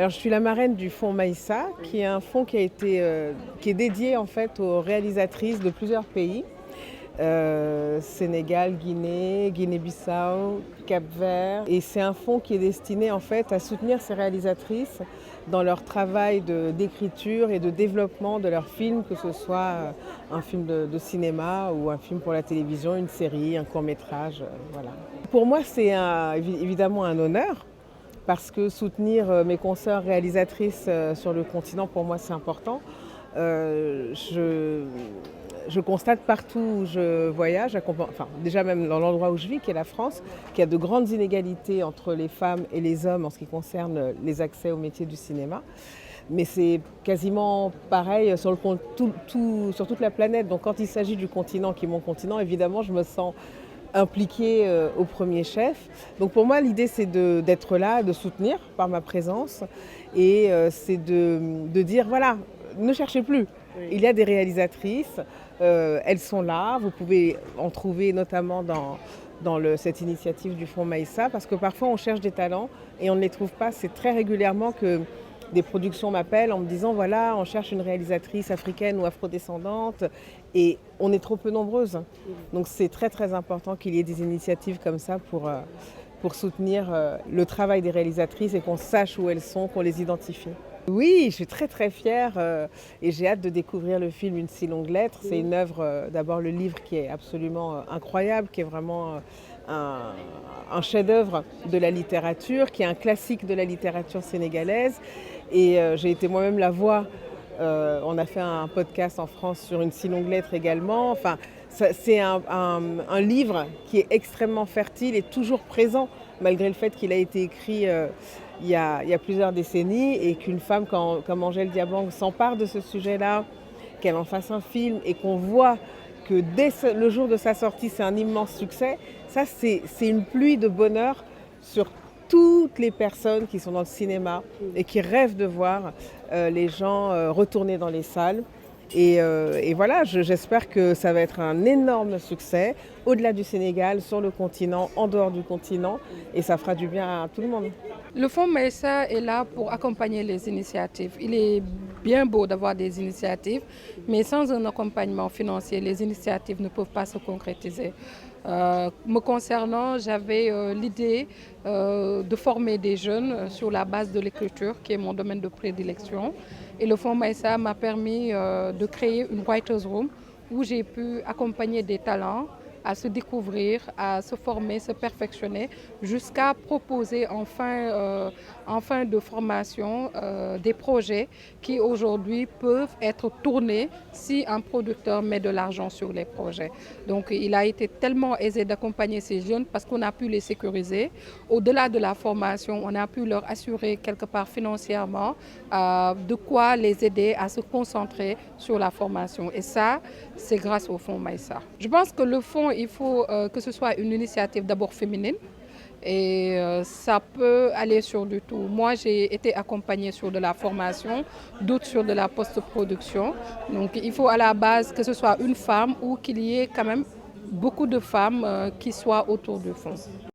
Alors, je suis la marraine du fonds Maïssa, qui est un fonds qui est dédié en fait aux réalisatrices de plusieurs pays. Sénégal, Guinée, Guinée-Bissau, Cap-Vert. Et c'est un fonds qui est destiné en fait à soutenir ces réalisatrices dans leur travail d'écriture et de développement de leurs films, que ce soit un film de cinéma ou un film pour la télévision, une série, un court-métrage, voilà. Pour moi, c'est évidemment un honneur parce que soutenir mes consoeurs réalisatrices sur le continent, pour moi, c'est important. Euh, je, je constate partout où je voyage, enfin, déjà même dans l'endroit où je vis, qui est la France, qu'il y a de grandes inégalités entre les femmes et les hommes en ce qui concerne les accès au métier du cinéma. Mais c'est quasiment pareil sur toute la planète. Donc quand il s'agit du continent qui est mon continent, évidemment, je me sens impliquée au premier chef. Donc pour moi, l'idée, c'est d'être là, de soutenir par ma présence. Et c'est de dire, voilà, ne cherchez plus. Oui. Il y a des réalisatrices, elles sont là. Vous pouvez en trouver notamment dans cette initiative du Fonds Maïssa, parce que parfois on cherche des talents et on ne les trouve pas. C'est très régulièrement que des productions m'appellent en me disant voilà, on cherche une réalisatrice africaine ou afrodescendante et on est trop peu nombreuses. Donc c'est très très important qu'il y ait des initiatives comme ça pour soutenir le travail des réalisatrices et qu'on sache où elles sont, qu'on les identifie. Oui, je suis très très fière et j'ai hâte de découvrir le film Une si longue lettre. C'est une œuvre, d'abord le livre qui est absolument incroyable, qui est vraiment un chef-d'œuvre de la littérature, qui est un classique de la littérature sénégalaise. Et j'ai été moi-même la voix. On a fait un podcast en France sur Une si longue lettre également. Enfin, c'est un livre qui est extrêmement fertile et toujours présent, malgré le fait qu'il a été écrit il y a plusieurs décennies et qu'une femme comme Angèle Diabang s'empare de ce sujet-là, qu'elle en fasse un film et qu'on voit que dès le jour de sa sortie, c'est un immense succès. Ça, c'est une pluie de bonheur sur toutes les personnes qui sont dans le cinéma et qui rêvent de voir les gens retourner dans les salles. Et voilà, j'espère que ça va être un énorme succès, au-delà du Sénégal, sur le continent, en dehors du continent, et ça fera du bien à tout le monde. Le Fonds Maïssa est là pour accompagner les initiatives. Il est bien beau d'avoir des initiatives, mais sans un accompagnement financier, les initiatives ne peuvent pas se concrétiser. Me concernant, j'avais l'idée de former des jeunes sur la base de l'écriture, qui est mon domaine de prédilection. Et le Fonds Maïssa m'a permis de créer une Writers Room où j'ai pu accompagner des talents à se découvrir, à se former, se perfectionner, jusqu'à proposer en fin de formation des projets qui aujourd'hui peuvent être tournés si un producteur met de l'argent sur les projets. Donc il a été tellement aisé d'accompagner ces jeunes parce qu'on a pu les sécuriser. Au-delà de la formation, on a pu leur assurer quelque part financièrement de quoi les aider à se concentrer sur la formation. Et ça, c'est grâce au Fonds Maïssa. Je pense que le fonds, il faut que ce soit une initiative d'abord féminine et ça peut aller sur du tout. Moi, j'ai été accompagnée sur de la formation, d'autres sur de la post-production. Donc, il faut à la base que ce soit une femme ou qu'il y ait quand même beaucoup de femmes qui soient autour du fonds.